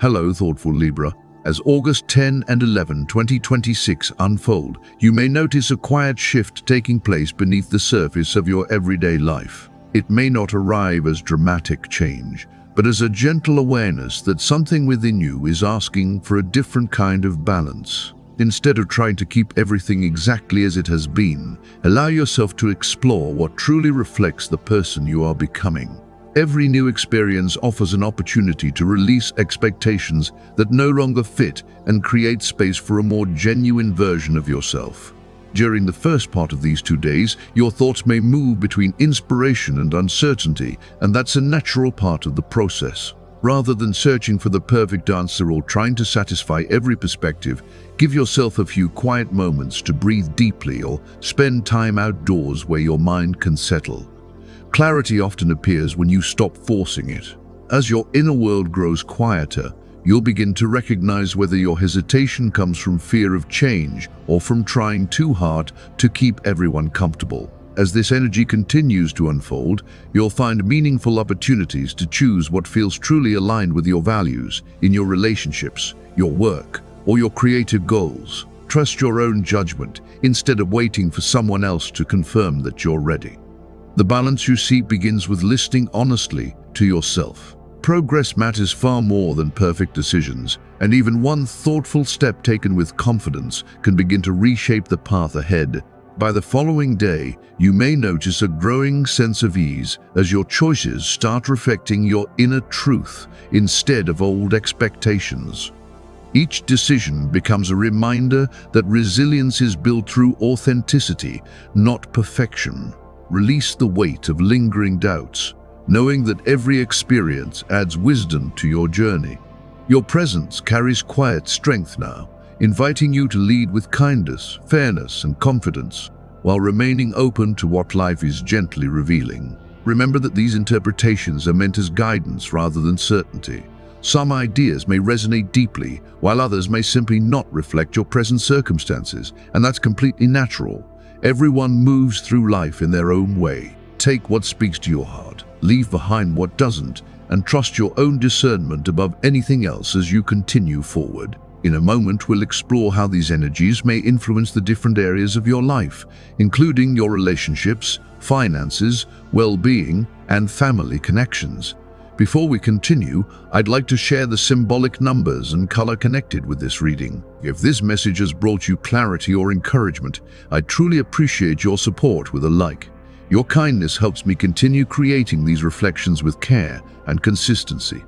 Hello, thoughtful Libra. As August 10 and 11, 2026 unfold, you may notice a quiet shift taking place beneath the surface of your everyday life. It may not arrive as dramatic change, but as a gentle awareness that something within you is asking for a different kind of balance. Instead of trying to keep everything exactly as it has been, allow yourself to explore what truly reflects the person you are becoming. Every new experience offers an opportunity to release expectations that no longer fit and create space for a more genuine version of yourself. During the first part of these 2 days, your thoughts may move between inspiration and uncertainty, and that's a natural part of the process. Rather than searching for the perfect answer or trying to satisfy every perspective, give yourself a few quiet moments to breathe deeply or spend time outdoors where your mind can settle. Clarity often appears when you stop forcing it. As your inner world grows quieter, you'll begin to recognize whether your hesitation comes from fear of change or from trying too hard to keep everyone comfortable. As this energy continues to unfold, you'll find meaningful opportunities to choose what feels truly aligned with your values in your relationships, your work, or your creative goals. Trust your own judgment instead of waiting for someone else to confirm that you're ready. The balance you seek begins with listening honestly to yourself. Progress matters far more than perfect decisions, and even one thoughtful step taken with confidence can begin to reshape the path ahead. By the following day, you may notice a growing sense of ease as your choices start reflecting your inner truth instead of old expectations. Each decision becomes a reminder that resilience is built through authenticity, not perfection. Release the weight of lingering doubts, knowing that every experience adds wisdom to your journey. Your presence carries quiet strength now, inviting you to lead with kindness, fairness, and confidence, while remaining open to what life is gently revealing. Remember that these interpretations are meant as guidance rather than certainty. Some ideas may resonate deeply, while others may simply not reflect your present circumstances, and that's completely natural. Everyone moves through life in their own way. Take what speaks to your heart, leave behind what doesn't, and trust your own discernment above anything else as you continue forward. In a moment, we'll explore how these energies may influence the different areas of your life, including your relationships, finances, well-being, and family connections. Before we continue, I'd like to share the symbolic numbers and color connected with this reading. If this message has brought you clarity or encouragement, I truly appreciate your support with a like. Your kindness helps me continue creating these reflections with care and consistency.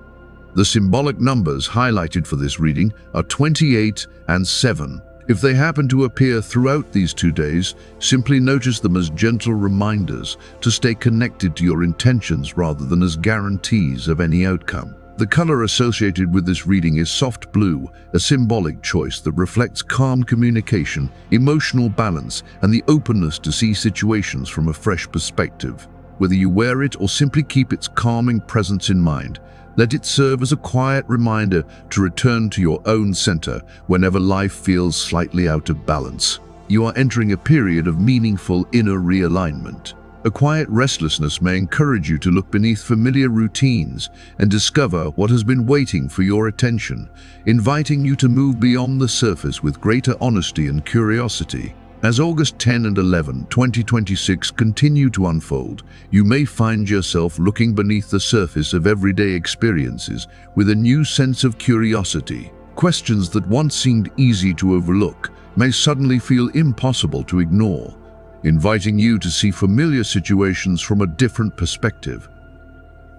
The symbolic numbers highlighted for this reading are 28 and 7. If they happen to appear throughout these 2 days, simply notice them as gentle reminders to stay connected to your intentions rather than as guarantees of any outcome. The color associated with this reading is soft blue, a symbolic choice that reflects calm communication, emotional balance, and the openness to see situations from a fresh perspective. Whether you wear it or simply keep its calming presence in mind, let it serve as a quiet reminder to return to your own center whenever life feels slightly out of balance. You are entering a period of meaningful inner realignment. A quiet restlessness may encourage you to look beneath familiar routines and discover what has been waiting for your attention, inviting you to move beyond the surface with greater honesty and curiosity. As August 10 and 11, 2026 continue to unfold, you may find yourself looking beneath the surface of everyday experiences with a new sense of curiosity. Questions that once seemed easy to overlook may suddenly feel impossible to ignore, inviting you to see familiar situations from a different perspective.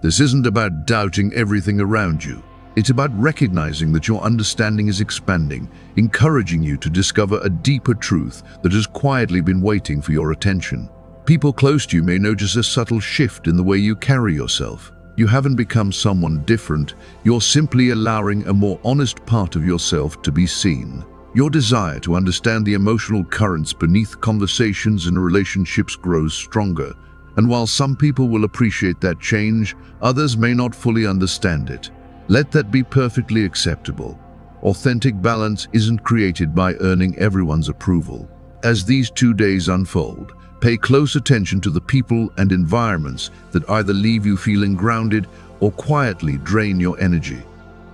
This isn't about doubting everything around you. It's about recognizing that your understanding is expanding, encouraging you to discover a deeper truth that has quietly been waiting for your attention. People close to you may notice a subtle shift in the way you carry yourself. You haven't become someone different, you're simply allowing a more honest part of yourself to be seen. Your desire to understand the emotional currents beneath conversations and relationships grows stronger, and while some people will appreciate that change, others may not fully understand it. Let that be perfectly acceptable. Authentic balance isn't created by earning everyone's approval. As these 2 days unfold, pay close attention to the people and environments that either leave you feeling grounded or quietly drain your energy.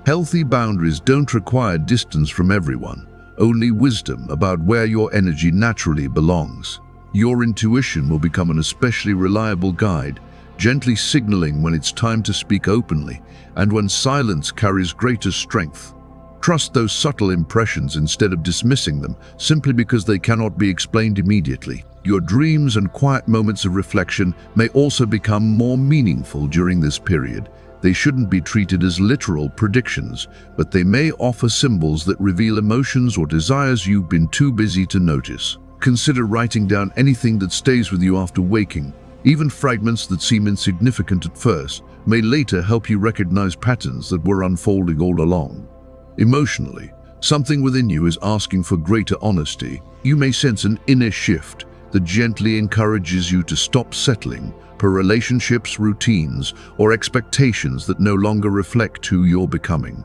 Healthy boundaries don't require distance from everyone, only wisdom about where your energy naturally belongs. Your intuition will become an especially reliable guide, gently signaling when it's time to speak openly and when silence carries greater strength. Trust those subtle impressions instead of dismissing them simply because they cannot be explained immediately. Your dreams and quiet moments of reflection may also become more meaningful during this period. They shouldn't be treated as literal predictions, but they may offer symbols that reveal emotions or desires you've been too busy to notice. Consider writing down anything that stays with you after waking. Even fragments that seem insignificant at first may later help you recognize patterns that were unfolding all along. Emotionally, something within you is asking for greater honesty. You may sense an inner shift that gently encourages you to stop settling for relationships, routines, or expectations that no longer reflect who you're becoming.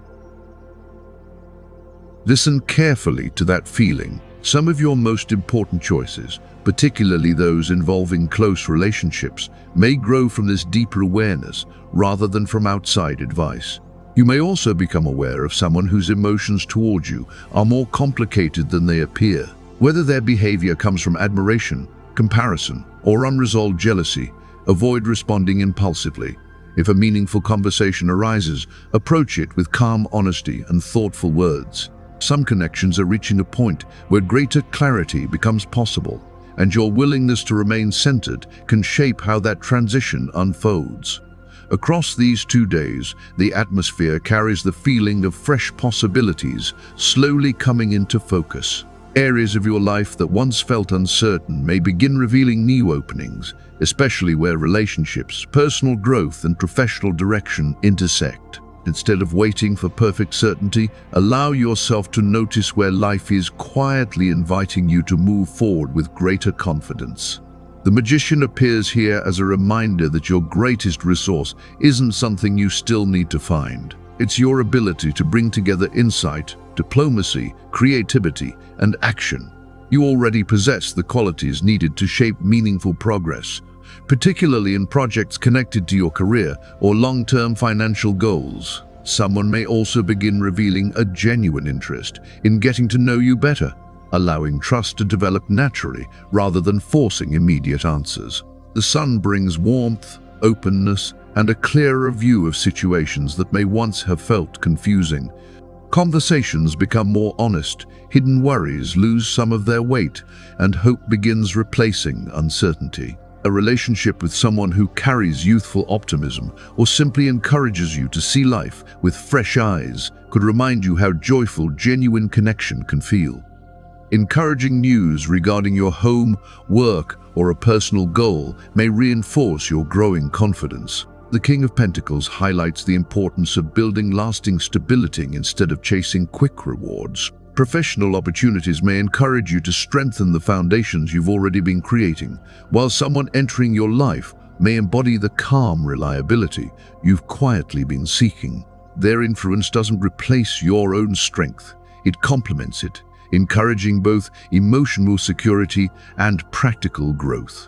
Listen carefully to that feeling. Some of your most important choices, particularly those involving close relationships, may grow from this deeper awareness rather than from outside advice. You may also become aware of someone whose emotions towards you are more complicated than they appear. Whether their behavior comes from admiration, comparison, or unresolved jealousy, avoid responding impulsively. If a meaningful conversation arises, approach it with calm honesty and thoughtful words. Some connections are reaching a point where greater clarity becomes possible, and your willingness to remain centered can shape how that transition unfolds. Across these 2 days, the atmosphere carries the feeling of fresh possibilities slowly coming into focus. Areas of your life that once felt uncertain may begin revealing new openings, especially where relationships, personal growth, and professional direction intersect. Instead of waiting for perfect certainty, allow yourself to notice where life is quietly inviting you to move forward with greater confidence. The Magician appears here as a reminder that your greatest resource isn't something you still need to find. It's your ability to bring together insight, diplomacy, creativity, and action. You already possess the qualities needed to shape meaningful progress, particularly in projects connected to your career or long-term financial goals. Someone may also begin revealing a genuine interest in getting to know you better, allowing trust to develop naturally rather than forcing immediate answers. The sun brings warmth, openness, and a clearer view of situations that may once have felt confusing. Conversations become more honest, hidden worries lose some of their weight, and hope begins replacing uncertainty. A relationship with someone who carries youthful optimism or simply encourages you to see life with fresh eyes could remind you how joyful genuine connection can feel. Encouraging news regarding your home, work, or a personal goal may reinforce your growing confidence. The King of Pentacles highlights the importance of building lasting stability instead of chasing quick rewards. Professional opportunities may encourage you to strengthen the foundations you've already been creating, while someone entering your life may embody the calm reliability you've quietly been seeking. Their influence doesn't replace your own strength, it complements it, encouraging both emotional security and practical growth.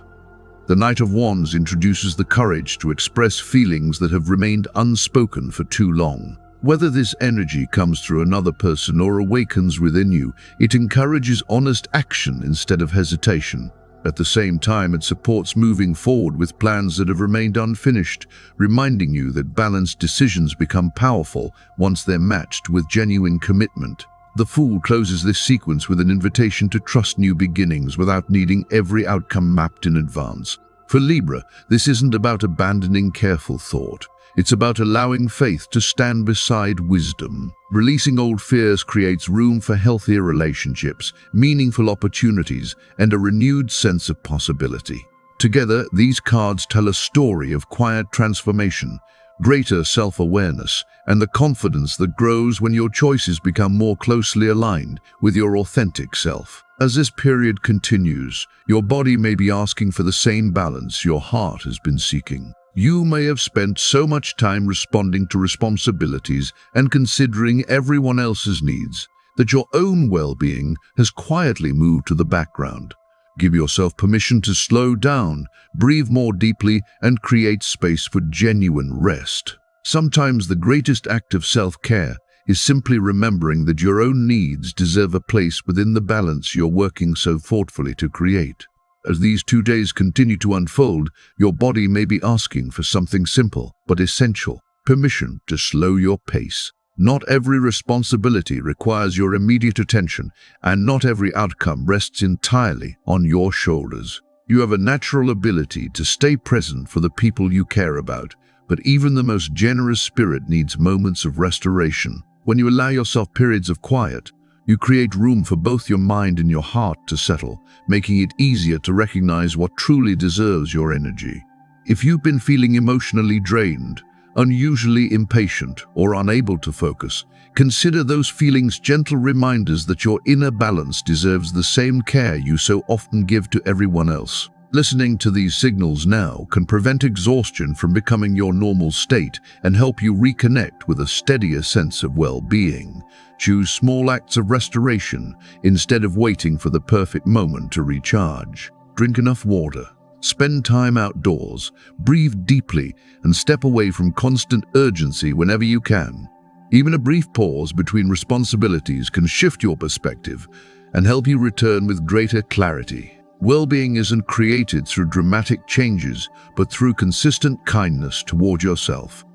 The Knight of Wands introduces the courage to express feelings that have remained unspoken for too long. Whether this energy comes through another person or awakens within you, it encourages honest action instead of hesitation. At the same time, it supports moving forward with plans that have remained unfinished, reminding you that balanced decisions become powerful once they're matched with genuine commitment. The Fool closes this sequence with an invitation to trust new beginnings without needing every outcome mapped in advance. For Libra, this isn't about abandoning careful thought. It's about allowing faith to stand beside wisdom. Releasing old fears creates room for healthier relationships, meaningful opportunities, and a renewed sense of possibility. Together, these cards tell a story of quiet transformation, greater self-awareness, and the confidence that grows when your choices become more closely aligned with your authentic self. As this period continues, your body may be asking for the same balance your heart has been seeking. You may have spent so much time responding to responsibilities and considering everyone else's needs that your own well-being has quietly moved to the background. Give yourself permission to slow down, breathe more deeply, and create space for genuine rest. Sometimes the greatest act of self-care is simply remembering that your own needs deserve a place within the balance you're working so thoughtfully to create. As these 2 days continue to unfold, your body may be asking for something simple but essential: permission to slow your pace. Not every responsibility requires your immediate attention, and not every outcome rests entirely on your shoulders. You have a natural ability to stay present for the people you care about, but even the most generous spirit needs moments of restoration. When you allow yourself periods of quiet, you create room for both your mind and your heart to settle, making it easier to recognize what truly deserves your energy. If you've been feeling emotionally drained, unusually impatient, or unable to focus, consider those feelings gentle reminders that your inner balance deserves the same care you so often give to everyone else. Listening to these signals now can prevent exhaustion from becoming your normal state and help you reconnect with a steadier sense of well-being. Choose small acts of restoration instead of waiting for the perfect moment to recharge. Drink enough water. Spend time outdoors, breathe deeply, and step away from constant urgency whenever you can. Even a brief pause between responsibilities can shift your perspective and help you return with greater clarity. Well-being isn't created through dramatic changes, but through consistent kindness toward yourself.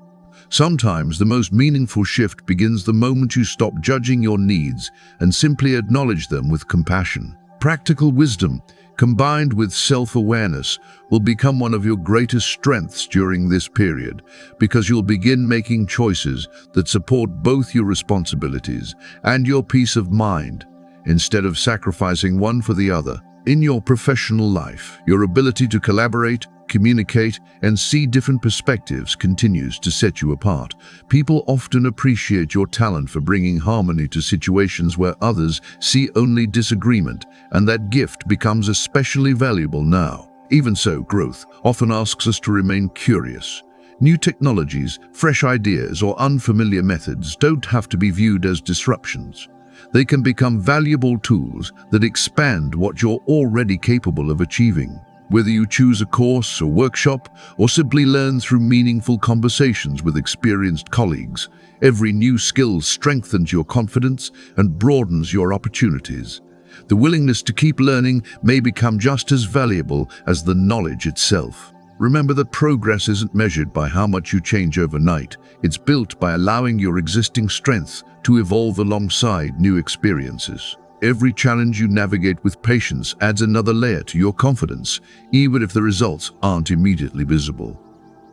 Sometimes the most meaningful shift begins the moment you stop judging your needs and simply acknowledge them with compassion. Practical wisdom, combined with self-awareness, will become one of your greatest strengths during this period, because you'll begin making choices that support both your responsibilities and your peace of mind, instead of sacrificing one for the other. In your professional life, your ability to collaborate, communicate, and see different perspectives continues to set you apart. People often appreciate your talent for bringing harmony to situations where others see only disagreement, and that gift becomes especially valuable now. Even so, growth often asks us to remain curious. New technologies, fresh ideas, or unfamiliar methods don't have to be viewed as disruptions. They can become valuable tools that expand what you're already capable of achieving. Whether you choose a course or workshop, or simply learn through meaningful conversations with experienced colleagues, every new skill strengthens your confidence and broadens your opportunities. The willingness to keep learning may become just as valuable as the knowledge itself. Remember that progress isn't measured by how much you change overnight. It's built by allowing your existing strengths to evolve alongside new experiences. Every challenge you navigate with patience adds another layer to your confidence, even if the results aren't immediately visible.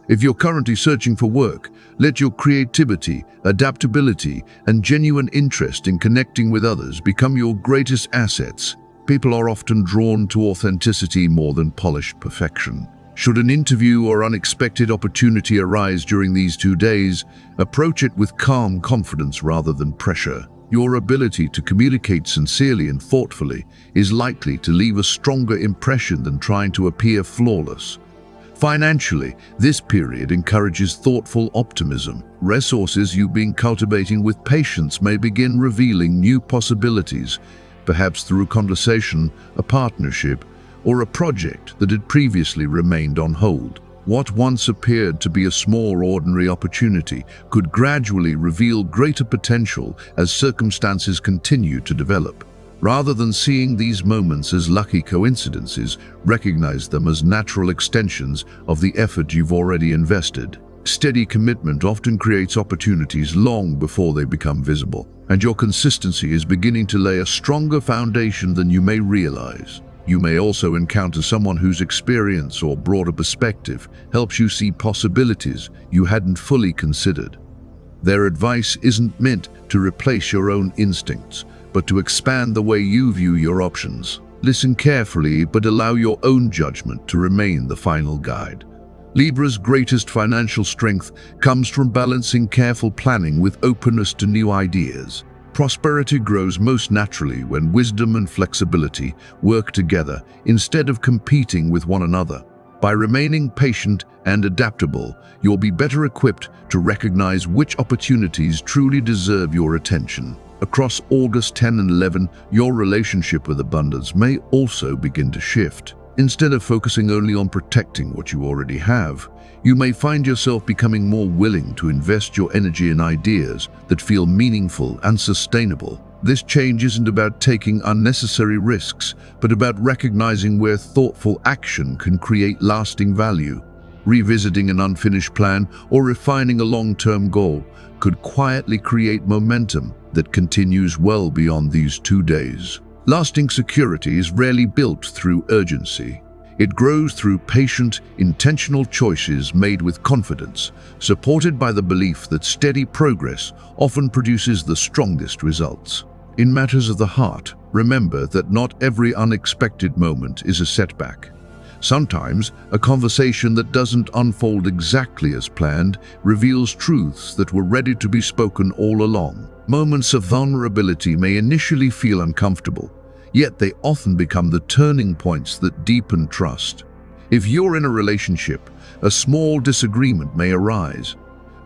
If you're currently searching for work, let your creativity, adaptability, and genuine interest in connecting with others become your greatest assets. People are often drawn to authenticity more than polished perfection. Should an interview or unexpected opportunity arise during these 2 days, approach it with calm confidence rather than pressure. Your ability to communicate sincerely and thoughtfully is likely to leave a stronger impression than trying to appear flawless. Financially, this period encourages thoughtful optimism. Resources you've been cultivating with patience may begin revealing new possibilities, perhaps through a conversation, a partnership, or a project that had previously remained on hold. What once appeared to be a small, ordinary opportunity could gradually reveal greater potential as circumstances continue to develop. Rather than seeing these moments as lucky coincidences, recognize them as natural extensions of the effort you've already invested. Steady commitment often creates opportunities long before they become visible, and your consistency is beginning to lay a stronger foundation than you may realize. You may also encounter someone whose experience or broader perspective helps you see possibilities you hadn't fully considered. Their advice isn't meant to replace your own instincts, but to expand the way you view your options. Listen carefully, but allow your own judgment to remain the final guide. Libra's greatest financial strength comes from balancing careful planning with openness to new ideas. Prosperity grows most naturally when wisdom and flexibility work together instead of competing with one another. By remaining patient and adaptable, you'll be better equipped to recognize which opportunities truly deserve your attention. Across August 10 and 11, your relationship with abundance may also begin to shift. Instead of focusing only on protecting what you already have, you may find yourself becoming more willing to invest your energy in ideas that feel meaningful and sustainable. This change isn't about taking unnecessary risks, but about recognizing where thoughtful action can create lasting value. Revisiting an unfinished plan or refining a long-term goal could quietly create momentum that continues well beyond these 2 days. Lasting security is rarely built through urgency. It grows through patient, intentional choices made with confidence, supported by the belief that steady progress often produces the strongest results. In matters of the heart, remember that not every unexpected moment is a setback. Sometimes, a conversation that doesn't unfold exactly as planned reveals truths that were ready to be spoken all along. Moments of vulnerability may initially feel uncomfortable, yet they often become the turning points that deepen trust. If you're in a relationship, a small disagreement may arise,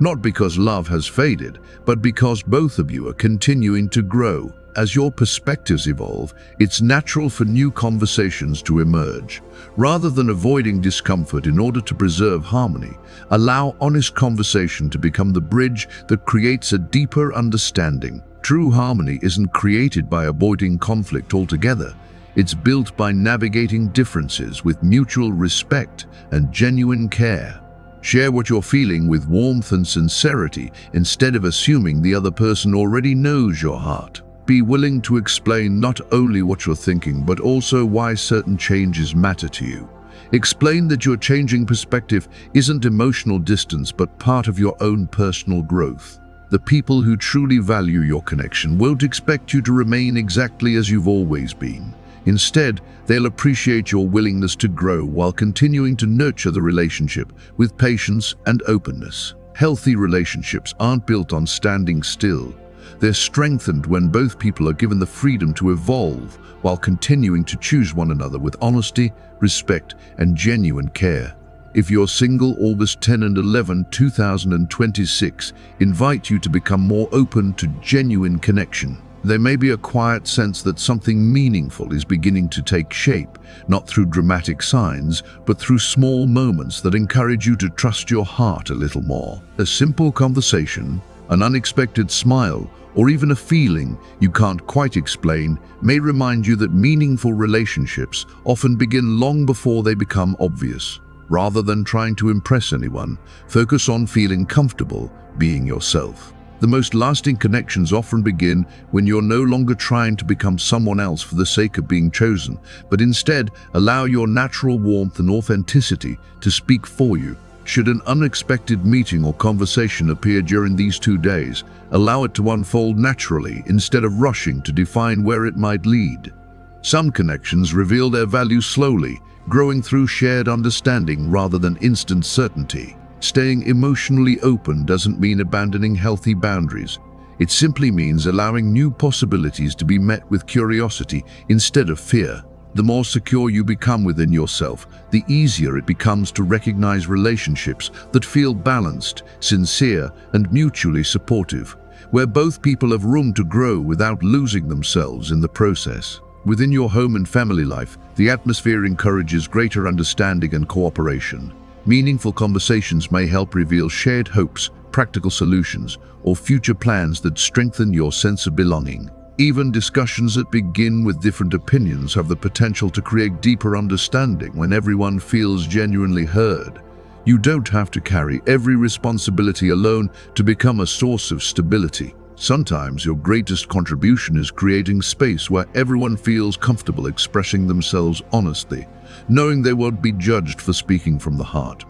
not because love has faded, but because both of you are continuing to grow. As your perspectives evolve, it's natural for new conversations to emerge. Rather than avoiding discomfort in order to preserve harmony, allow honest conversation to become the bridge that creates a deeper understanding. True harmony isn't created by avoiding conflict altogether. It's built by navigating differences with mutual respect and genuine care. Share what you're feeling with warmth and sincerity instead of assuming the other person already knows your heart. Be willing to explain not only what you're thinking, but also why certain changes matter to you. Explain that your changing perspective isn't emotional distance, but part of your own personal growth. The people who truly value your connection won't expect you to remain exactly as you've always been. Instead, they'll appreciate your willingness to grow while continuing to nurture the relationship with patience and openness. Healthy relationships aren't built on standing still. They're strengthened when both people are given the freedom to evolve while continuing to choose one another with honesty, respect, and genuine care. If you're single, August 10 and 11, 2026 invite you to become more open to genuine connection. There may be a quiet sense that something meaningful is beginning to take shape, not through dramatic signs, but through small moments that encourage you to trust your heart a little more. A simple conversation, an unexpected smile, or even a feeling you can't quite explain may remind you that meaningful relationships often begin long before they become obvious. Rather than trying to impress anyone, focus on feeling comfortable being yourself. The most lasting connections often begin when you're no longer trying to become someone else for the sake of being chosen, but instead allow your natural warmth and authenticity to speak for you. Should an unexpected meeting or conversation appear during these 2 days, allow it to unfold naturally instead of rushing to define where it might lead. Some connections reveal their value slowly, growing through shared understanding rather than instant certainty. Staying emotionally open doesn't mean abandoning healthy boundaries. It simply means allowing new possibilities to be met with curiosity instead of fear. The more secure you become within yourself, the easier it becomes to recognize relationships that feel balanced, sincere, and mutually supportive, where both people have room to grow without losing themselves in the process. Within your home and family life, the atmosphere encourages greater understanding and cooperation. Meaningful conversations may help reveal shared hopes, practical solutions, or future plans that strengthen your sense of belonging. Even discussions that begin with different opinions have the potential to create deeper understanding when everyone feels genuinely heard. You don't have to carry every responsibility alone to become a source of stability. Sometimes your greatest contribution is creating space where everyone feels comfortable expressing themselves honestly, knowing they won't be judged for speaking from the heart.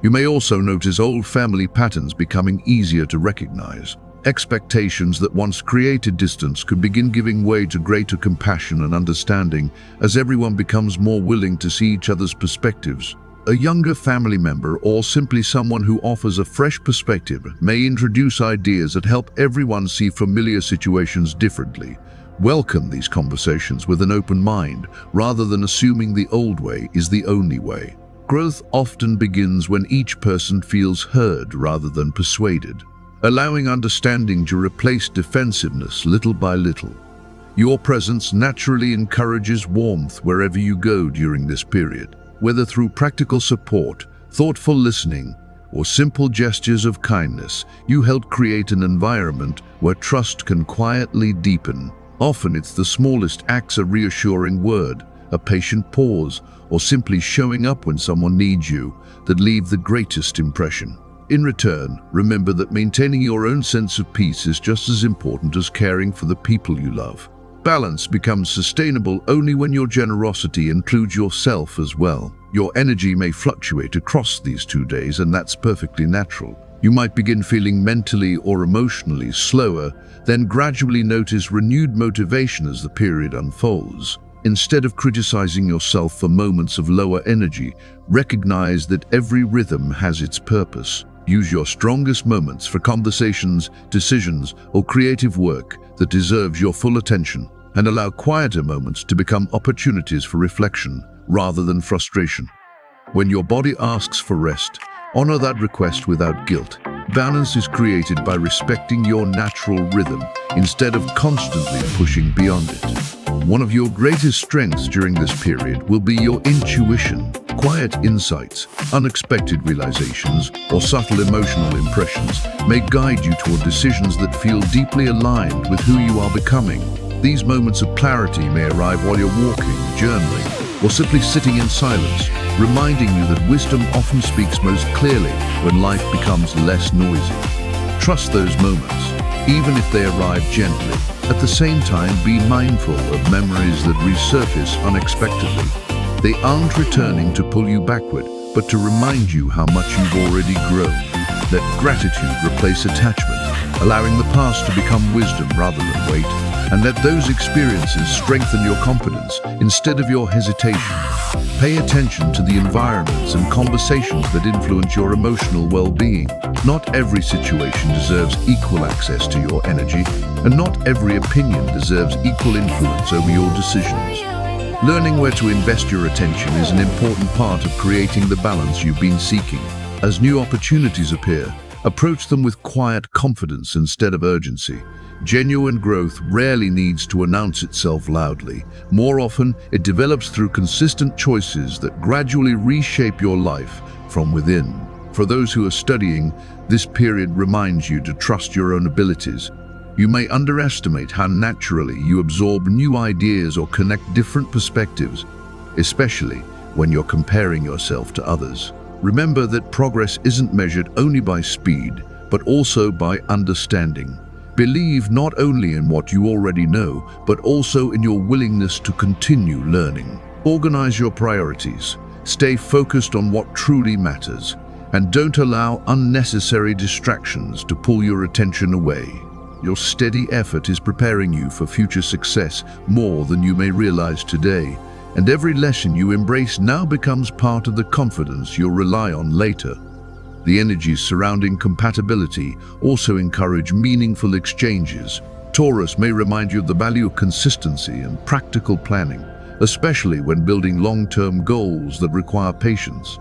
You may also notice old family patterns becoming easier to recognize. Expectations that once created distance could begin giving way to greater compassion and understanding as everyone becomes more willing to see each other's perspectives. A younger family member or simply someone who offers a fresh perspective may introduce ideas that help everyone see familiar situations differently. Welcome these conversations with an open mind, rather than assuming the old way is the only way. Growth often begins when each person feels heard rather than persuaded, allowing understanding to replace defensiveness little by little. Your presence naturally encourages warmth wherever you go during this period. Whether through practical support, thoughtful listening, or simple gestures of kindness, you help create an environment where trust can quietly deepen. Often it's the smallest acts, a reassuring word, a patient pause, or simply showing up when someone needs you, that leave the greatest impression. In return, remember that maintaining your own sense of peace is just as important as caring for the people you love. Balance becomes sustainable only when your generosity includes yourself as well. Your energy may fluctuate across these 2 days, and that's perfectly natural. You might begin feeling mentally or emotionally slower, then gradually notice renewed motivation as the period unfolds. Instead of criticizing yourself for moments of lower energy, recognize that every rhythm has its purpose. Use your strongest moments for conversations, decisions, or creative work that deserves your full attention, and allow quieter moments to become opportunities for reflection rather than frustration. When your body asks for rest, honor that request without guilt. Balance is created by respecting your natural rhythm instead of constantly pushing beyond it. One of your greatest strengths during this period will be your intuition. Quiet insights, unexpected realizations, or subtle emotional impressions may guide you toward decisions that feel deeply aligned with who you are becoming. These moments of clarity may arrive while you're walking, journaling, or simply sitting in silence, reminding you that wisdom often speaks most clearly when life becomes less noisy. Trust those moments, even if they arrive gently. At the same time, be mindful of memories that resurface unexpectedly. They aren't returning to pull you backward, but to remind you how much you've already grown. Let gratitude replace attachment, allowing the past to become wisdom rather than weight. And let those experiences strengthen your confidence instead of your hesitation. Pay attention to the environments and conversations that influence your emotional well-being. Not every situation deserves equal access to your energy, and not every opinion deserves equal influence over your decisions. Learning where to invest your attention is an important part of creating the balance you've been seeking. As new opportunities appear, approach them with quiet confidence instead of urgency. Genuine growth rarely needs to announce itself loudly. More often, it develops through consistent choices that gradually reshape your life from within. For those who are studying, this period reminds you to trust your own abilities. You may underestimate how naturally you absorb new ideas or connect different perspectives, especially when you're comparing yourself to others. Remember that progress isn't measured only by speed, but also by understanding. Believe not only in what you already know, but also in your willingness to continue learning. Organize your priorities, stay focused on what truly matters, and don't allow unnecessary distractions to pull your attention away. Your steady effort is preparing you for future success more than you may realize today, and every lesson you embrace now becomes part of the confidence you'll rely on later. The energies surrounding compatibility also encourage meaningful exchanges. Taurus may remind you of the value of consistency and practical planning, especially when building long-term goals that require patience.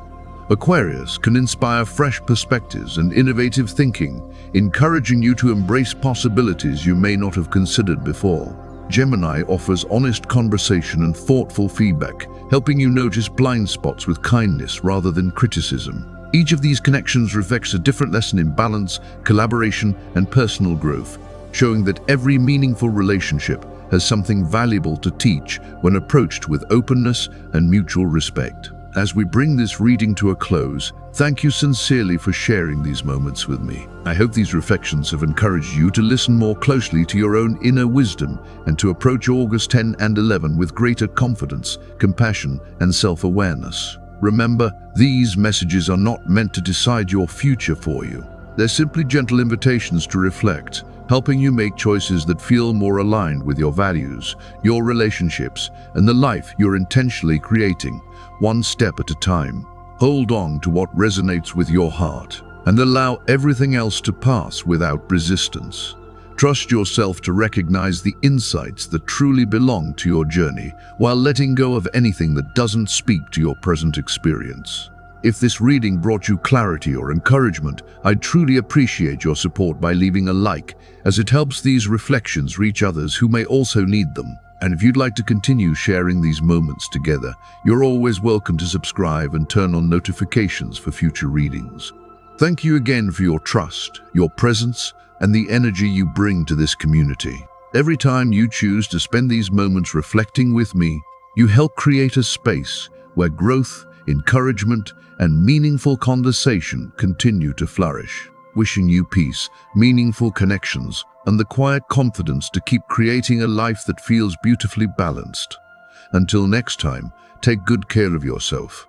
Aquarius can inspire fresh perspectives and innovative thinking, encouraging you to embrace possibilities you may not have considered before. Gemini offers honest conversation and thoughtful feedback, helping you notice blind spots with kindness rather than criticism. Each of these connections reflects a different lesson in balance, collaboration, and personal growth, showing that every meaningful relationship has something valuable to teach when approached with openness and mutual respect. As we bring this reading to a close, thank you sincerely for sharing these moments with me. I hope these reflections have encouraged you to listen more closely to your own inner wisdom and to approach August 10 and 11 with greater confidence, compassion, and self-awareness. Remember, these messages are not meant to decide your future for you. They're simply gentle invitations to reflect, helping you make choices that feel more aligned with your values, your relationships, and the life you're intentionally creating, one step at a time. Hold on to what resonates with your heart, and allow everything else to pass without resistance. Trust yourself to recognize the insights that truly belong to your journey, while letting go of anything that doesn't speak to your present experience. If this reading brought you clarity or encouragement, I'd truly appreciate your support by leaving a like, as it helps these reflections reach others who may also need them. And if you'd like to continue sharing these moments together, you're always welcome to subscribe and turn on notifications for future readings. Thank you again for your trust, your presence, and the energy you bring to this community. Every time you choose to spend these moments reflecting with me, you help create a space where growth, encouragement, and meaningful conversation continue to flourish. Wishing you peace, meaningful connections, and the quiet confidence to keep creating a life that feels beautifully balanced. Until next time, take good care of yourself.